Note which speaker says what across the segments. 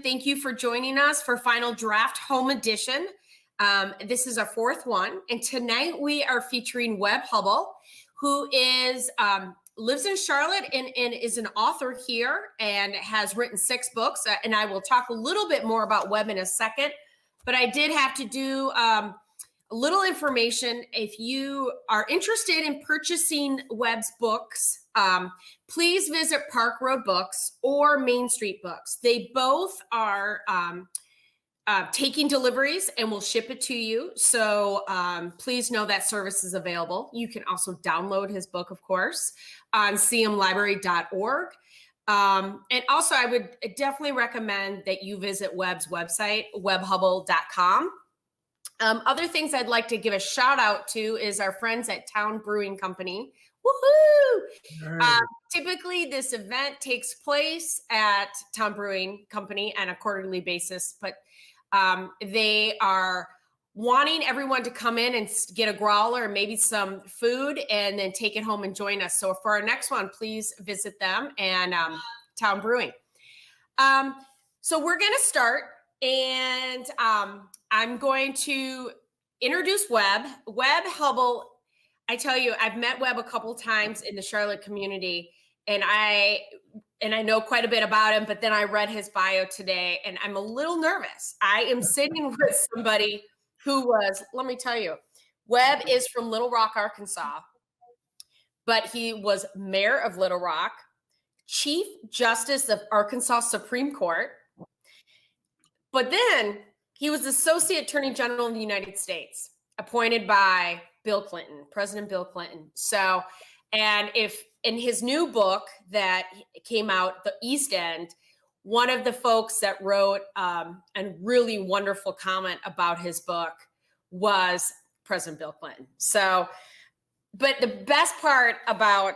Speaker 1: Thank you for joining us for Final Draft Home Edition. This is our fourth one, and tonight we are featuring Webb Hubbell, who is lives in Charlotte and is an author here and has written 6 books. And I will talk a little bit more about Webb in a second, but I did have to do a little information. If you are interested in purchasing Webb's books, please visit Park Road Books or Main Street Books. They both are taking deliveries and will ship it to you. So please know that service is available. You can also download his book, of course, on cmlibrary.org. And also, I would definitely recommend that you visit Webb's website, webbhubbell.com. Other things I'd like to give a shout out to is our friends at Town Brewing Company. Woohoo!
Speaker 2: Right.
Speaker 1: Typically, this event takes place at Town Brewing Company on a quarterly basis, but they are wanting everyone to come in and get a growler and maybe some food and then take it home and join us. So for our next one, please visit them and Town Brewing. So we're going to start, and I'm going to introduce Webb. Webb Hubbell, I tell you, I've met Webb a couple times in the Charlotte community, and I know quite a bit about him, but then I read his bio today and I'm a little nervous. I am sitting with somebody who was, let me tell you, Webb is from Little Rock, Arkansas, but he was mayor of Little Rock, Chief Justice of Arkansas Supreme Court, but then he was Associate Attorney General in the United States, appointed by Bill Clinton, President Bill Clinton. So, and if in his new book that came out, The East End, one of the folks that wrote a really wonderful comment about his book was President Bill Clinton. So, but the best part about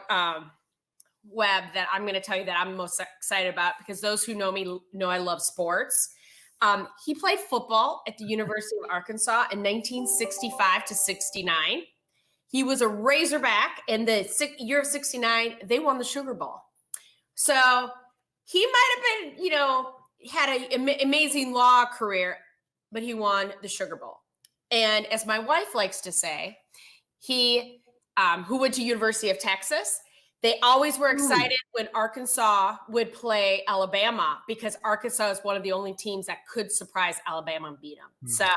Speaker 1: Webb that I'm going to tell you that I'm most excited about, because those who know me know I love sports. He played football at the University of Arkansas in 1965 to 69. He was a Razorback in the year of 69. They won the Sugar Bowl. So he might have been, had an amazing law career, but he won the Sugar Bowl. And as my wife likes to say, he, who went to University of Texas, they always were excited when Arkansas would play Alabama, because Arkansas is one of the only teams that could surprise Alabama and beat them. So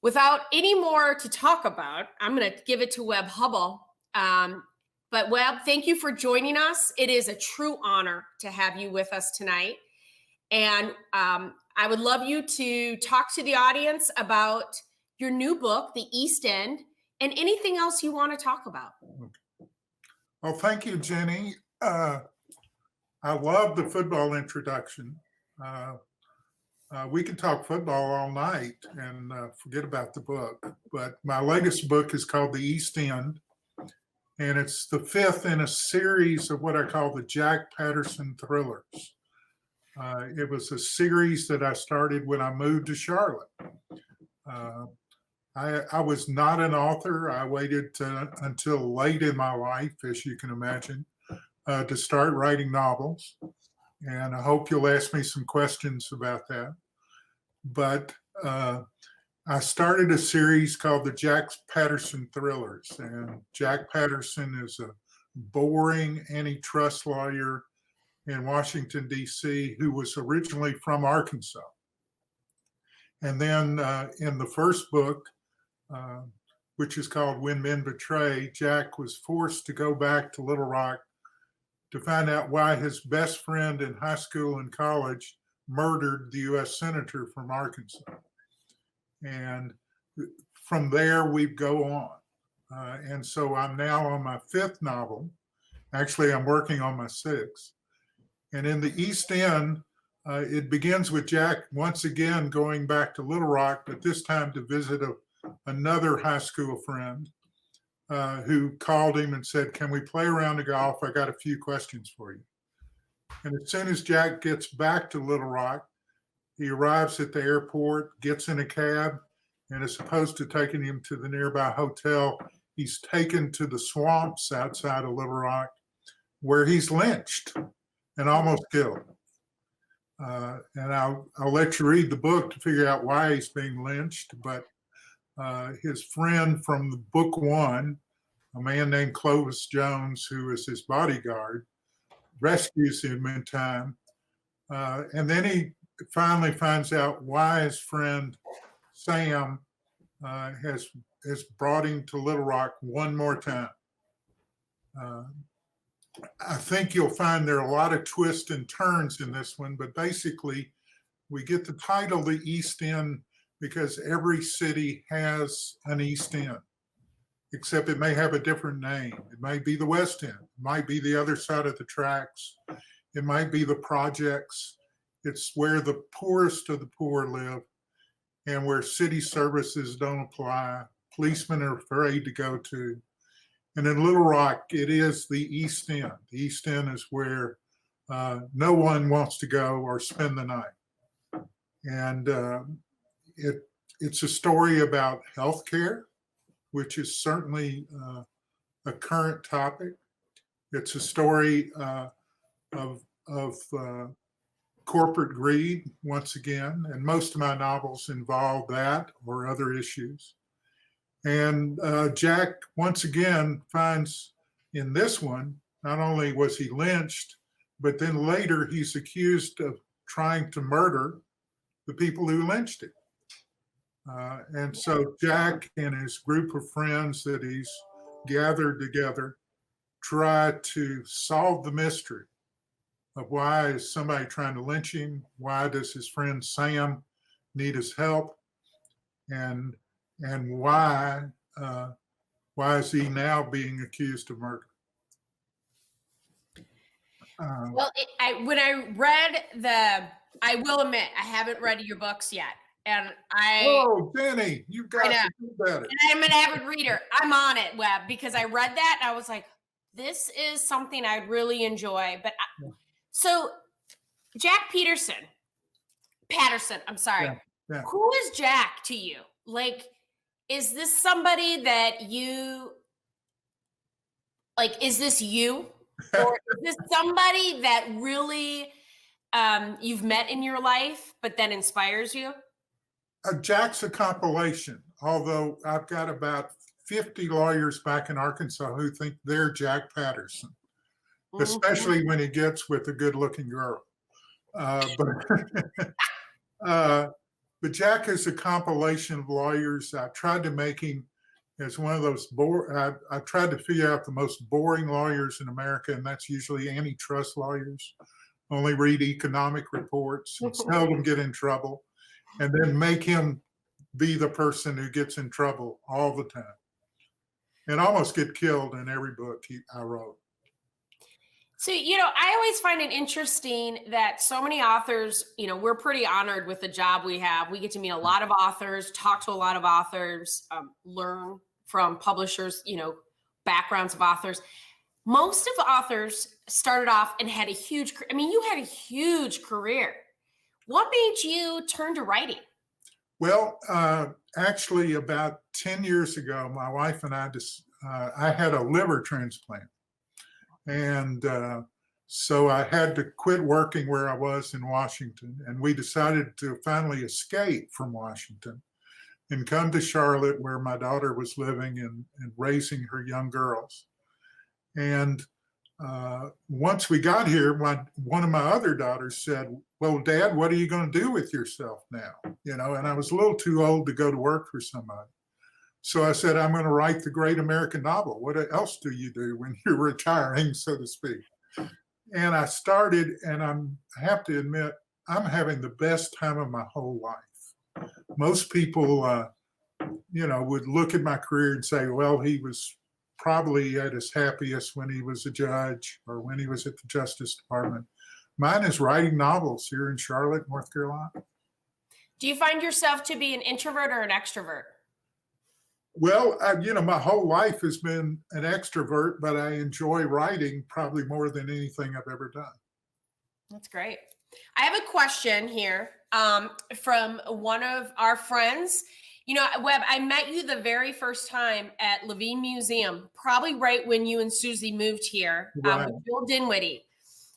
Speaker 1: without any more to talk about, I'm going to give it to Webb Hubbell. But Webb, thank you for joining us. It is a true honor to have you with us tonight. And I would love you to talk to the audience about your new book, The East End, and anything else you want to talk about.
Speaker 2: Well, thank you, Jenny. I love the football introduction. We can talk football all night and forget about the book. But my latest book is called The East End, and it's the 5th in a series of what I call the Jack Patterson thrillers. It was a series that I started when I moved to Charlotte. I was not an author. I waited until late in my life, as you can imagine, to start writing novels. And I hope you'll ask me some questions about that. But I started a series called the Jack Patterson Thrillers. And Jack Patterson is a boring antitrust lawyer in Washington, D.C., who was originally from Arkansas. And then in the first book, which is called When Men Betray, Jack was forced to go back to Little Rock to find out why his best friend in high school and college murdered the U.S. Senator from Arkansas. And from there, we go on. And so I'm now on my 5th novel. Actually, I'm working on my 6th. And in the East End, it begins with Jack once again going back to Little Rock, but this time to visit another high school friend who called him and said, "Can we play a round of golf? I got a few questions for you." And as soon as Jack gets back to Little Rock, he arrives at the airport, gets in a cab, and as opposed to taking him to the nearby hotel, he's taken to the swamps outside of Little Rock, where he's lynched and almost killed. And I'll let you read the book to figure out why he's being lynched. But his friend from the book one, a man named Clovis Jones, who is his bodyguard, rescues him in time. And then he finally finds out why his friend Sam has brought him to Little Rock one more time. I think you'll find there are a lot of twists and turns in this one, but basically we get the title the East End because every city has an East End, except it may have a different name. It might be the West End, it might be the other side of the tracks, it might be the projects. It's where the poorest of the poor live and where city services don't apply, policemen are afraid to go to. And in Little Rock, it is the East End. The East End is where no one wants to go or spend the night. And it's a story about healthcare, which is certainly a current topic. It's a story of corporate greed, once again, and most of my novels involve that or other issues. And Jack, once again, finds in this one, not only was he lynched, but then later he's accused of trying to murder the people who lynched him. And so Jack and his group of friends that he's gathered together try to solve the mystery of why is somebody trying to lynch him? Why does his friend Sam need his help? And why is he now being accused of murder?
Speaker 1: Well, when I will admit, I haven't read your books yet. And
Speaker 2: oh, Jenny, you've got to do better.
Speaker 1: And I'm an avid reader. I'm on it, Webb, because I read that and I was like, this is something I'd really enjoy. But so Jack Patterson, I'm sorry.
Speaker 2: Yeah.
Speaker 1: Who is Jack to you? Like, is this somebody that you, like, is this you? Or is this somebody that really you've met in your life, but then inspires you?
Speaker 2: Jack's a compilation, although I've got about 50 lawyers back in Arkansas who think they're Jack Patterson, especially when he gets with a good-looking girl. But Jack is a compilation of lawyers. I tried to make him as one of those I tried to figure out the most boring lawyers in America, and that's usually antitrust lawyers. Only read economic reports, and seldom get in trouble, and then make him be the person who gets in trouble all the time and almost get killed in every book I wrote.
Speaker 1: So, I always find it interesting that so many authors, we're pretty honored with the job we have. We get to meet a lot of authors, talk to a lot of authors, learn from publishers, backgrounds of authors. Most of the authors started off and had you had a huge career. What made you turn to writing?
Speaker 2: Well, actually about 10 years ago, my wife and I had a liver transplant. And so I had to quit working where I was in Washington, and we decided to finally escape from Washington and come to Charlotte, where my daughter was living and raising her young girls. And once we got here, one of my other daughters said, well, Dad, what are you going to do with yourself now? And I was a little too old to go to work for somebody. So I said, I'm going to write the great American novel. What else do you do when you're retiring, so to speak? And I started, and I have to admit, I'm having the best time of my whole life. Most people, would look at my career and say, well, he was probably at his happiest when he was a judge or when he was at the Justice Department. Mine is writing novels here in Charlotte, North Carolina.
Speaker 1: Do you find yourself to be an introvert or an extrovert?
Speaker 2: Well, my whole life has been an extrovert, but I enjoy writing probably more than anything I've ever done.
Speaker 1: That's great. I have a question here from one of our friends. Webb, I met you the very first time at Levine Museum, probably right when you and Susie moved here,
Speaker 2: Right.
Speaker 1: with Bill Dinwiddie.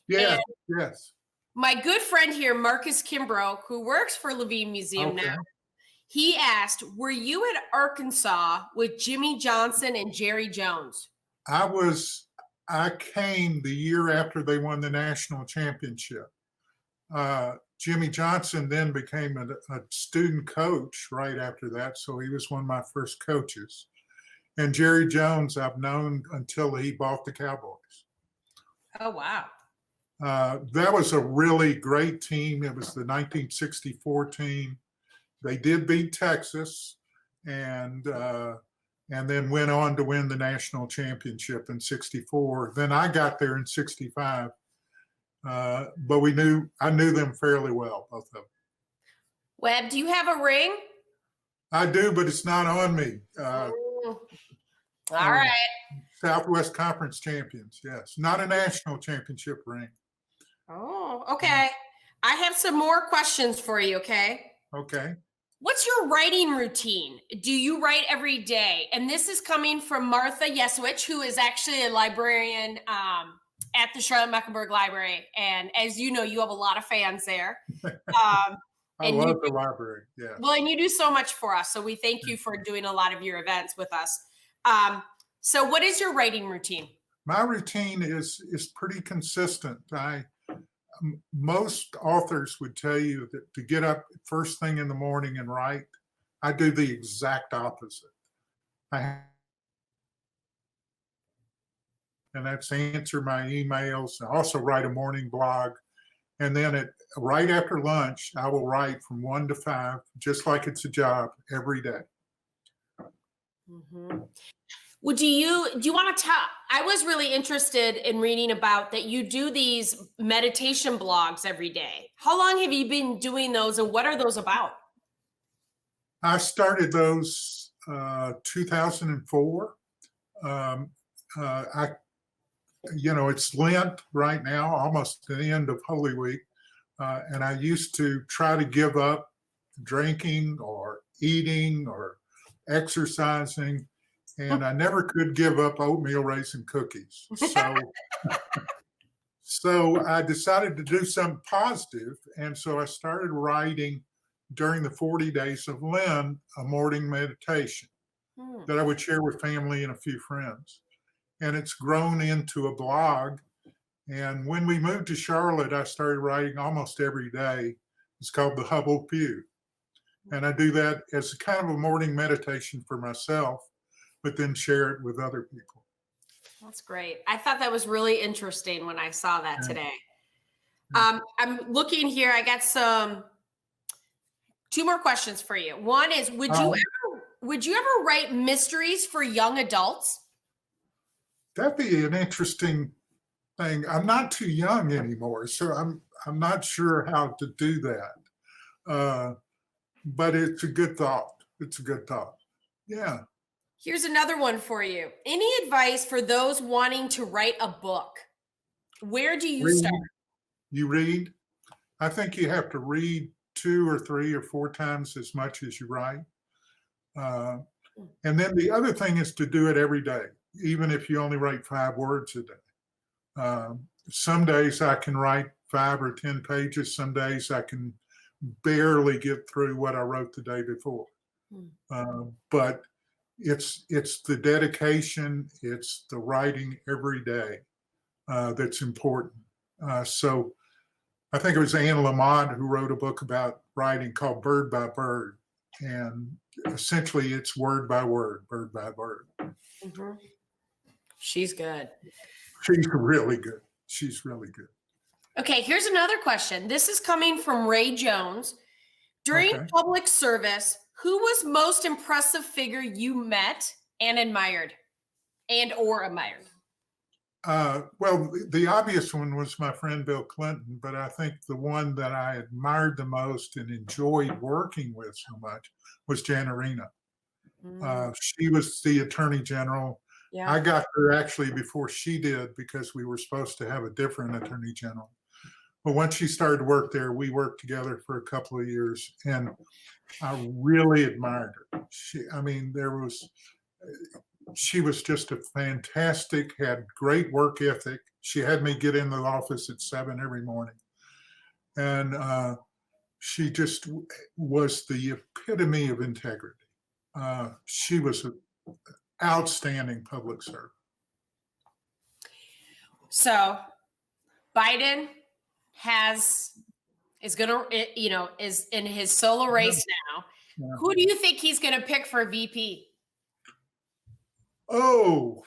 Speaker 2: Yeah, yes.
Speaker 1: My good friend here, Marcus Kimbrough, who works for Levine Museum
Speaker 2: Okay.
Speaker 1: now, he asked, were you at Arkansas with Jimmy Johnson and Jerry Jones?
Speaker 2: I came the year after they won the national championship. Jimmy Johnson then became a student coach right after that, so he was one of my first coaches. And Jerry Jones I've known until he bought the Cowboys.
Speaker 1: Oh, wow.
Speaker 2: That was a really great team. It was the 1964 team. They did beat Texas, and then went on to win the national championship in '64. Then I got there in '65, but I knew them fairly well, both of them.
Speaker 1: Webb, do you have a ring?
Speaker 2: I do, but it's not on me.
Speaker 1: All right.
Speaker 2: Southwest Conference champions, yes. Not a national championship ring.
Speaker 1: Oh, okay. I have some more questions for you, okay?
Speaker 2: Okay.
Speaker 1: What's your writing routine? Do you write every day? And this is coming from Martha Yeswich, who is actually a librarian at the Charlotte-Mecklenburg Library. And as you know, you have a lot of fans there.
Speaker 2: I love the library, yeah.
Speaker 1: Well, and you do so much for us. So we thank you for doing a lot of your events with us. So what is your writing routine?
Speaker 2: My routine is pretty consistent. Most authors would tell you that to get up first thing in the morning and write. I do the exact opposite. And that's answer my emails. I also write a morning blog. And then right after lunch, I will write from 1 to 5, just like it's a job, every day.
Speaker 1: Mm-hmm. Well, do you want to talk? I was really interested in reading about that you do these meditation blogs every day. How long have you been doing those, and what are those about?
Speaker 2: I started those 2004. It's Lent right now, almost the end of Holy Week. And I used to try to give up drinking or eating or exercising. And I never could give up oatmeal raisin cookies. So I decided to do something positive. And so I started writing during the 40 days of Lent, a morning meditation that I would share with family and a few friends. And it's grown into a blog. And when we moved to Charlotte, I started writing almost every day. It's called the Hubbell Pew. And I do that as a kind of a morning meditation for myself, but then share it with other people.
Speaker 1: That's great. I thought that was really interesting when I saw that today. I'm looking here. I got two more questions for you. One is, would you ever write mysteries for young adults?
Speaker 2: That'd be an interesting thing. I'm not too young anymore, so I'm not sure how to do that. But it's a good thought. It's a good thought. Yeah.
Speaker 1: Here's another one for you. Any advice for those wanting to write a book? Where do you start?
Speaker 2: You read? I think you have to read 2 or 3 or 4 times as much as you write. And then the other thing is to do it every day, even if you only write 5 words a day. Some days I can write 5 or 10 pages. Some days I can barely get through what I wrote the day before. But it's the dedication, it's the writing every day that's important. So I think it was Anne Lamott who wrote a book about writing called Bird by Bird. And essentially it's word by word, bird by bird.
Speaker 1: Mm-hmm. She's good.
Speaker 2: She's really good. She's really good.
Speaker 1: Okay, here's another question. This is coming from Ray Jones. During public service, who was most impressive figure you met and admired or admired?
Speaker 2: Well, the obvious one was my friend Bill Clinton, but I think the one that I admired the most and enjoyed working with so much was Jan Arena. She was the Attorney General. Yeah. I got her actually before she did because we were supposed to have a different Attorney General. But once she started to work there, we worked together for a couple of years, and I really admired her. She was just a fantastic, had great work ethic. She had me get in the office at 7 every morning. And she just was the epitome of integrity. She was an outstanding public servant.
Speaker 1: So Biden is in his solo race now.
Speaker 2: Yeah.
Speaker 1: Who do you think he's going to pick for VP?
Speaker 2: Oh,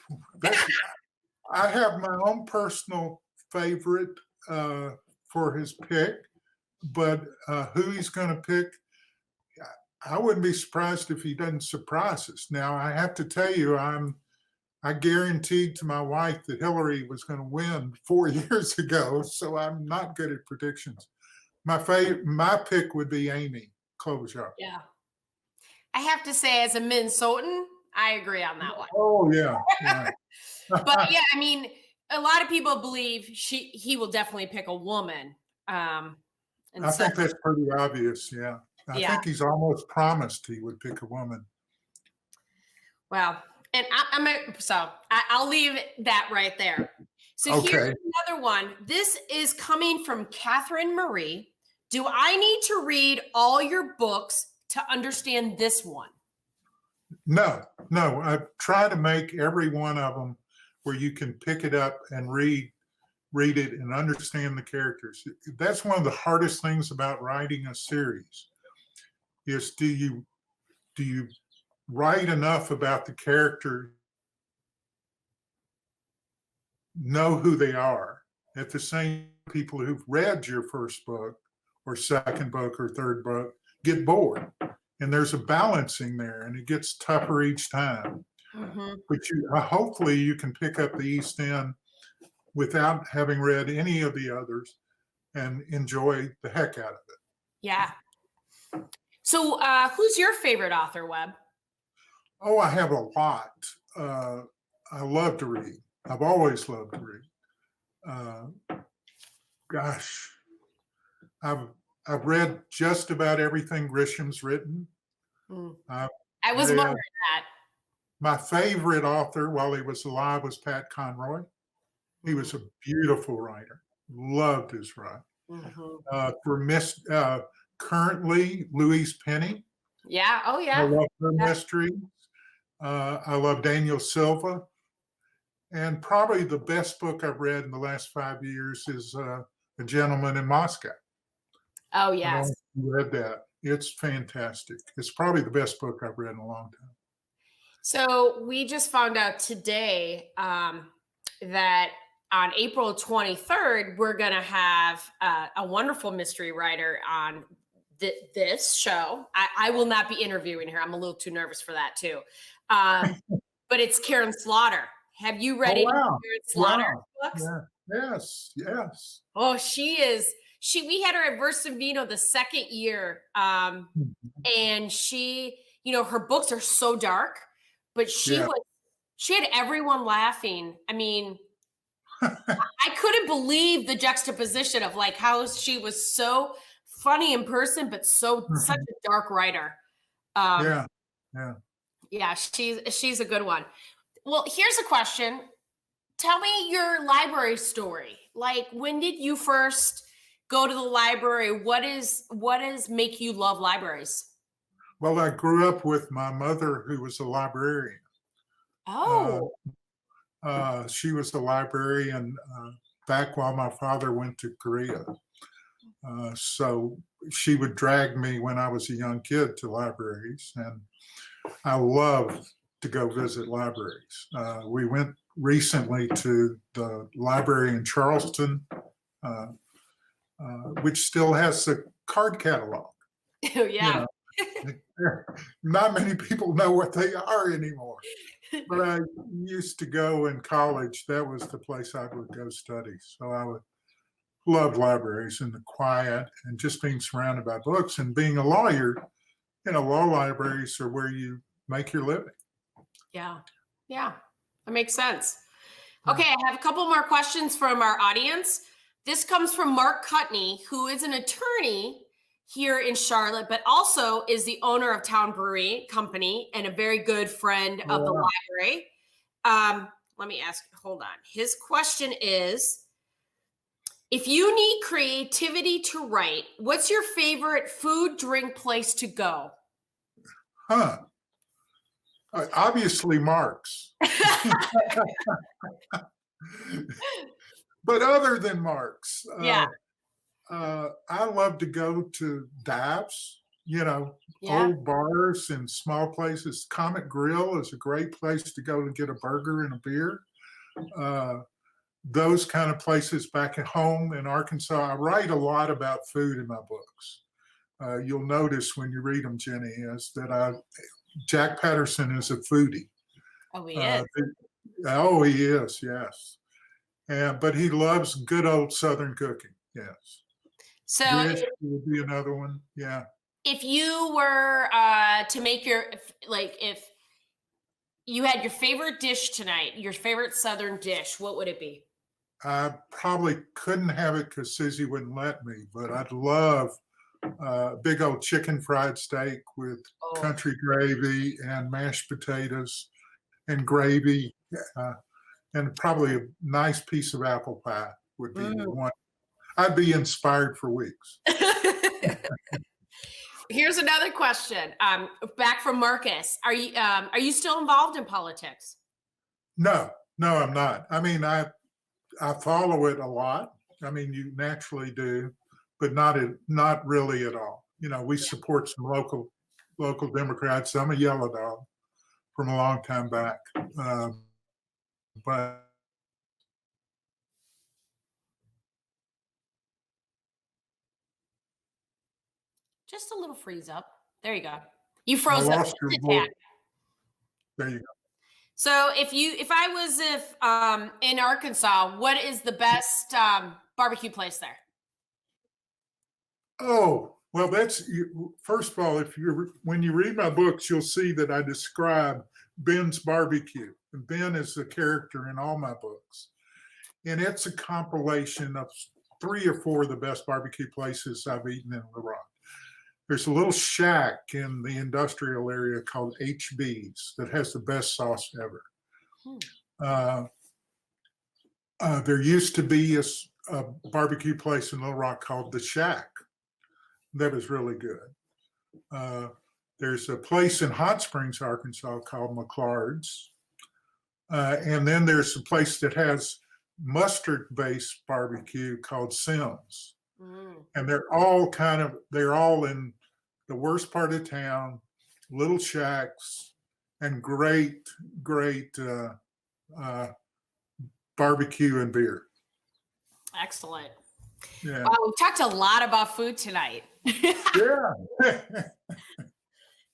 Speaker 2: I have my own personal favorite for his pick, but who he's going to pick, I wouldn't be surprised if he doesn't surprise us. Now, I have to tell you, I guaranteed to my wife that Hillary was going to win 4 years ago, so I'm not good at predictions. My pick would be Amy Klobuchar.
Speaker 1: Yeah. I have to say, as a Minnesotan, I agree on that one.
Speaker 2: Oh, yeah.
Speaker 1: But yeah, I mean, a lot of people believe he will definitely pick a woman.
Speaker 2: I think that's pretty obvious, yeah. I think he's almost promised he would pick a woman.
Speaker 1: Well, and I'll leave that right there. So here's another one. This is coming from Catherine Marie. Do I need to read all your books to understand this one?
Speaker 2: No. I try to make every one of them where you can pick it up and read it and understand the characters. That's one of the hardest things about writing a series is do you write enough about the character, know who they are, at the same people who've read your first book or second book or third book get bored. And there's a balancing there, and it gets tougher each time. Mm-hmm. But hopefully you can pick up the East End without having read any of the others and enjoy the heck out of it.
Speaker 1: Yeah. So who's your favorite author, Webb?
Speaker 2: Oh, I have a lot. I love to read. I've always loved to read. Gosh, I've read just about everything Grisham's written.
Speaker 1: I was wondering that.
Speaker 2: My favorite author while he was alive was Pat Conroy. He was a beautiful writer. Loved his writing. Mm-hmm. Currently, Louise Penny.
Speaker 1: Yeah. Oh, yeah.
Speaker 2: I love her mysteries. I love Daniel Silva. And probably the best book I've read in the last 5 years is A Gentleman in Moscow.
Speaker 1: Oh, yes.
Speaker 2: I read that. It's fantastic. It's probably the best book I've read in a long time.
Speaker 1: So we just found out today that on April 23rd, we're going to have a wonderful mystery writer on this show. I will not be interviewing her. I'm a little too nervous for that too. But it's Karen Slaughter. Have you read any Karen Slaughter books?
Speaker 2: Yeah. Yes.
Speaker 1: Oh, we had her at Versa Vino the second year. And she, her books are so dark, but she had everyone laughing. I mean, I couldn't believe the juxtaposition of like how she was so funny in person, but such a dark writer. Yeah, she's a good one. Well, here's a question. Tell me your library story. Like, when did you first go to the library? What is make you love libraries?
Speaker 2: Well, I grew up with my mother, who was a librarian.
Speaker 1: Oh.
Speaker 2: She was a librarian back while my father went to Korea. So she would drag me when I was a young kid to libraries, and I loved to go visit libraries. We went recently to the library in Charleston, which still has the card catalog.
Speaker 1: Oh, yeah.
Speaker 2: Not many people know what they are anymore. But I used to go in college. That was the place I would go study. So I would love libraries and the quiet and just being surrounded by books and being a lawyer. Law libraries are where you make your living. Yeah,
Speaker 1: that makes sense. Okay, I have a couple more questions from our audience. This comes from Mark Cutney, who is an attorney here in Charlotte, but also is the owner of Town Brewery Company and a very good friend of the library. Let me ask, hold on. His question is, If you need creativity to write, what's your favorite food, drink place to go?
Speaker 2: Huh. Obviously, Mark's. But other than Mark's,
Speaker 1: Yeah.
Speaker 2: I love to go to dives,
Speaker 1: Yeah.
Speaker 2: old bars and small places. Comet Grill is a great place to go to get a burger and a beer. Those kind of places back at home in Arkansas. I write a lot about food in my books. You'll notice when you read them, Jenny, is that Jack Patterson is a foodie.
Speaker 1: Oh, he is.
Speaker 2: Oh, he is, yes. But he loves good old Southern cooking, yes.
Speaker 1: So
Speaker 2: Dish would be another one, yeah.
Speaker 1: if you were to make if you had your favorite dish tonight, your favorite Southern dish, what would it be?
Speaker 2: I probably couldn't have it because Susie wouldn't let me, but I'd love big old chicken fried steak with country gravy and mashed potatoes and gravy, and probably a nice piece of apple pie would be one. I'd be inspired for weeks.
Speaker 1: Here's another question. Back from Marcus. Are you still involved in politics?
Speaker 2: No, I'm not. I mean, I follow it a lot. I mean, you naturally do, but not really at all. We support some local Democrats. I'm a yellow dog from a long time back, but
Speaker 1: Just a little freeze up. There you go. You
Speaker 2: I
Speaker 1: froze up.
Speaker 2: lost your voice. There you go.
Speaker 1: So if I was in Arkansas, what is the best barbecue place there?
Speaker 2: Oh, well, first of all, when you read my books, you'll see that I describe Ben's barbecue. And Ben is the character in all my books. And it's a compilation of 3 or 4 of the best barbecue places I've eaten in Little Rock. There's a little shack in the industrial area called HB's that has the best sauce ever. There used to be a barbecue place in Little Rock called The Shack. That was really good. There's a place in Hot Springs, Arkansas called McLard's. And then there's a place that has mustard-based barbecue called Sims. And they're all in the worst part of town, little shacks, and great barbecue and beer.
Speaker 1: Excellent.
Speaker 2: Yeah.
Speaker 1: We've talked a lot about food tonight.
Speaker 2: Yeah.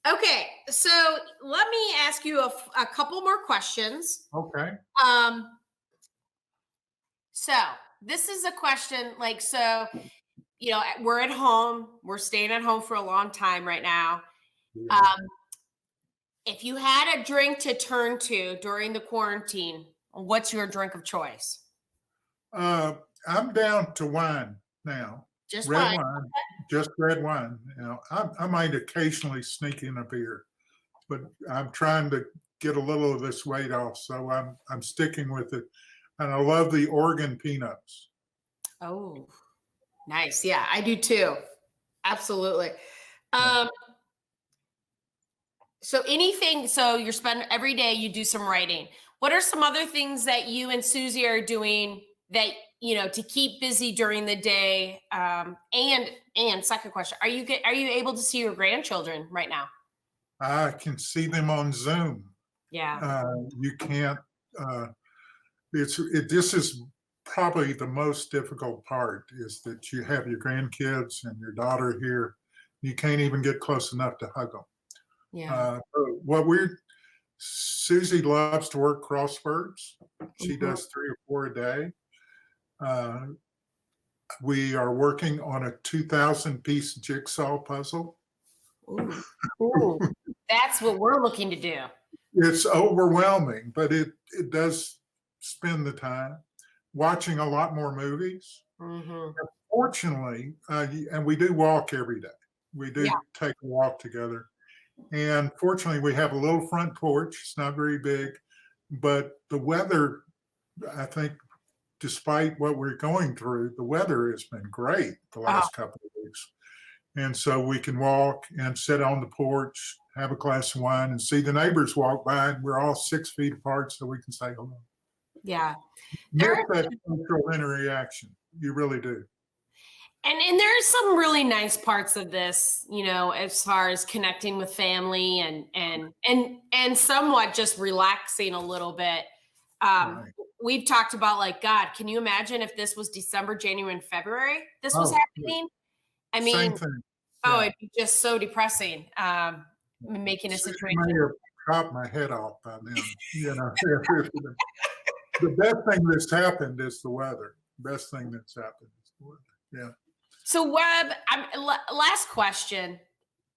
Speaker 1: Okay, so let me ask you a couple more questions.
Speaker 2: Okay.
Speaker 1: So this is a question we're at home, we're staying at home for a long time right now.
Speaker 2: Yeah.
Speaker 1: If you had a drink to turn to during the quarantine, what's your drink of choice?
Speaker 2: I'm down to wine now.
Speaker 1: Just
Speaker 2: red
Speaker 1: wine.
Speaker 2: wine. Just red wine. I might occasionally sneak in a beer, but I'm trying to get a little of this weight off, so I'm sticking with it. And I love the Oregon peanuts.
Speaker 1: Oh, nice. Yeah, I do too. Absolutely. So you're spending every day, you do some writing. What are some other things that you and Susie are doing that, to keep busy during the day? And second question, are you able to see your grandchildren right now?
Speaker 2: I can see them on Zoom.
Speaker 1: Yeah.
Speaker 2: You can't, this is probably the most difficult part, is that you have your grandkids and your daughter here. You can't even get close enough to hug them.
Speaker 1: Yeah.
Speaker 2: Susie loves to work crosswords. She does 3 or 4 a day. We are working on a 2,000-piece jigsaw puzzle.
Speaker 1: Ooh. That's what we're looking to do.
Speaker 2: It's overwhelming, but it does spend the time. Watching a lot more movies. Fortunately, and we do walk every day. We do take a walk together. And fortunately, we have a little front porch. It's not very big, but the weather, I think, despite what we're going through, the weather has been great the last couple of weeks. And so we can walk and sit on the porch, have a glass of wine, and see the neighbors walk by, and we're all 6 feet apart so we can say hello.
Speaker 1: Yeah.
Speaker 2: Miss that cultural interaction. You really do.
Speaker 1: And there's some really nice parts of this, as far as connecting with family and somewhat just relaxing a little bit.
Speaker 2: Right.
Speaker 1: We've talked about, like, God, can you imagine if this was December, January, and February this was happening? I mean,
Speaker 2: same thing.
Speaker 1: oh,
Speaker 2: Yeah.
Speaker 1: it'd be just so depressing. Making a situation.
Speaker 2: I may have chopped my head off by then. The best thing that's happened is the weather. Best thing that's happened is the weather. Yeah.
Speaker 1: So Webb, last question.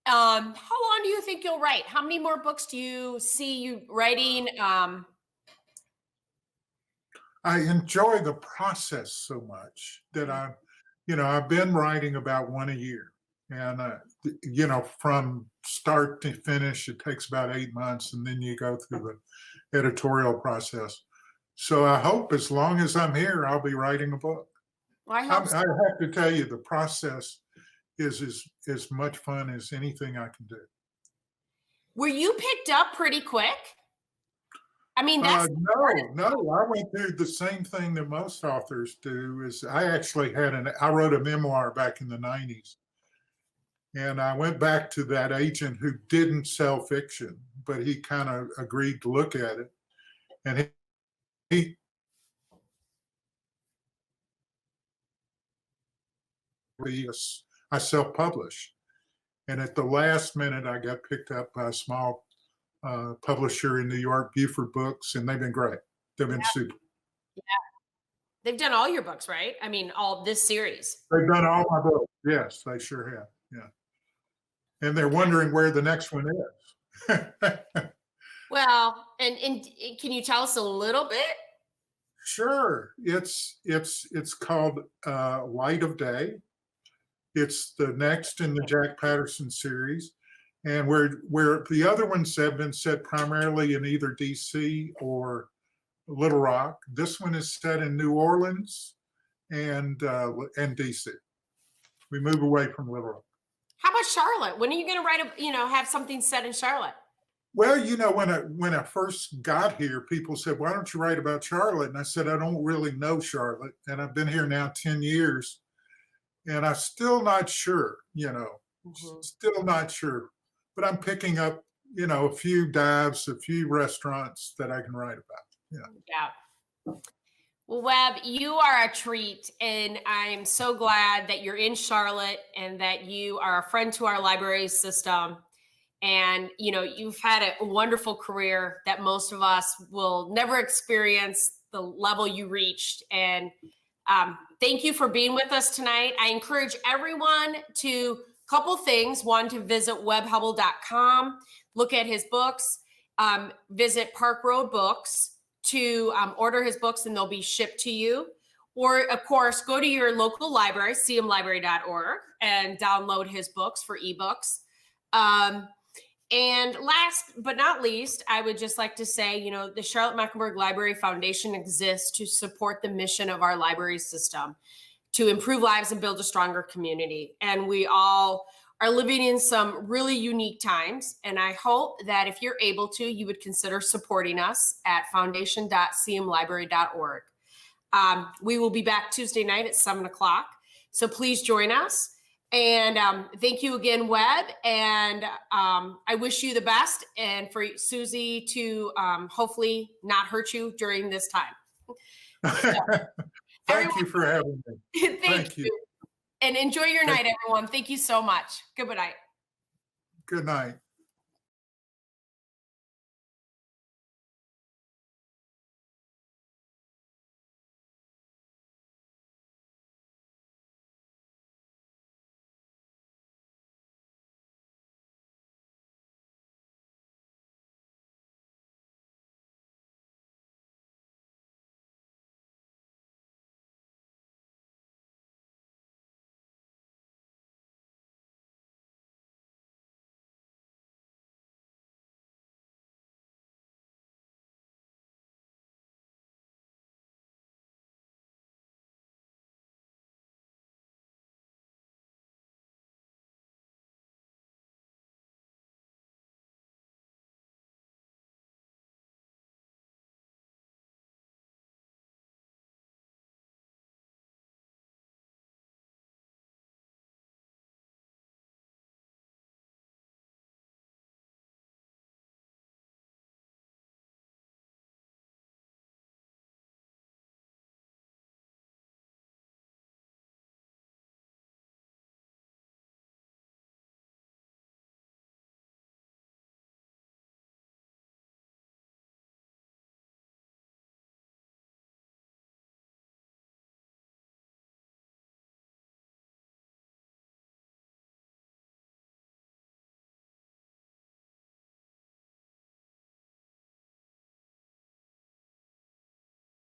Speaker 1: How long do you think you'll write? How many more books do you see you writing?
Speaker 2: I enjoy the process so much that I've been writing about one a year. And, from start to finish, it takes about 8 months, and then you go through the editorial process. So I hope as long as I'm here, I'll be writing a book.
Speaker 1: Well, I hope so.
Speaker 2: I have to tell you, the process is as much fun as anything I can do.
Speaker 1: Were you picked up pretty quick? I mean, that's
Speaker 2: no. I went through the same thing that most authors do. Is I actually I wrote a memoir back in the 90s. And I went back to that agent who didn't sell fiction, but he kind of agreed to look at it. And I self-published. And at the last minute, I got picked up by a small publisher in New York, Beaufort Books, and they've been great. They've been super.
Speaker 1: Yeah. They've done all your books, right? I mean, all this series.
Speaker 2: They've done all my books. Yes, they sure have. Yeah. And they're wondering where the next one is.
Speaker 1: Well, and can you tell us a little bit?
Speaker 2: Sure. It's called Light of Day. It's the next in the Jack Patterson series. And where the other ones have been set primarily in either DC or Little Rock, this one is set in New Orleans and DC. We move away from Little Rock.
Speaker 1: How about Charlotte? When are you going to write have something set in Charlotte?
Speaker 2: Well, when I first got here, people said, "Why don't you write about Charlotte?" And I said, "I don't really know Charlotte, and I've been here now 10 years, and I'm still not sure. Still not sure. But I'm picking up, a few dives, a few restaurants that I can write about."
Speaker 1: Yeah. Well, Webb, you are a treat, and I'm so glad that you're in Charlotte and that you are a friend to our library system. And, you've had a wonderful career that most of us will never experience the level you reached. And thank you for being with us tonight. I encourage everyone to couple things. One, to visit webbhubbell.com, look at his books, visit Park Road Books to order his books, and they'll be shipped to you. Or, of course, go to your local library, cmlibrary.org, and download his books for ebooks. And last but not least, I would just like to say, the Charlotte Mecklenburg Library Foundation exists to support the mission of our library system, to improve lives and build a stronger community. And we all are living in some really unique times. And I hope that if you're able to, you would consider supporting us at foundation.cmlibrary.org. We will be back Tuesday night at 7:00. So please join us. And thank you again, Webb. And I wish you the best, and for Susie to hopefully not hurt you during this time.
Speaker 2: Thank you for having me.
Speaker 1: Thank you. And enjoy your night, everyone. Thank you so much. Good night.
Speaker 2: Good night.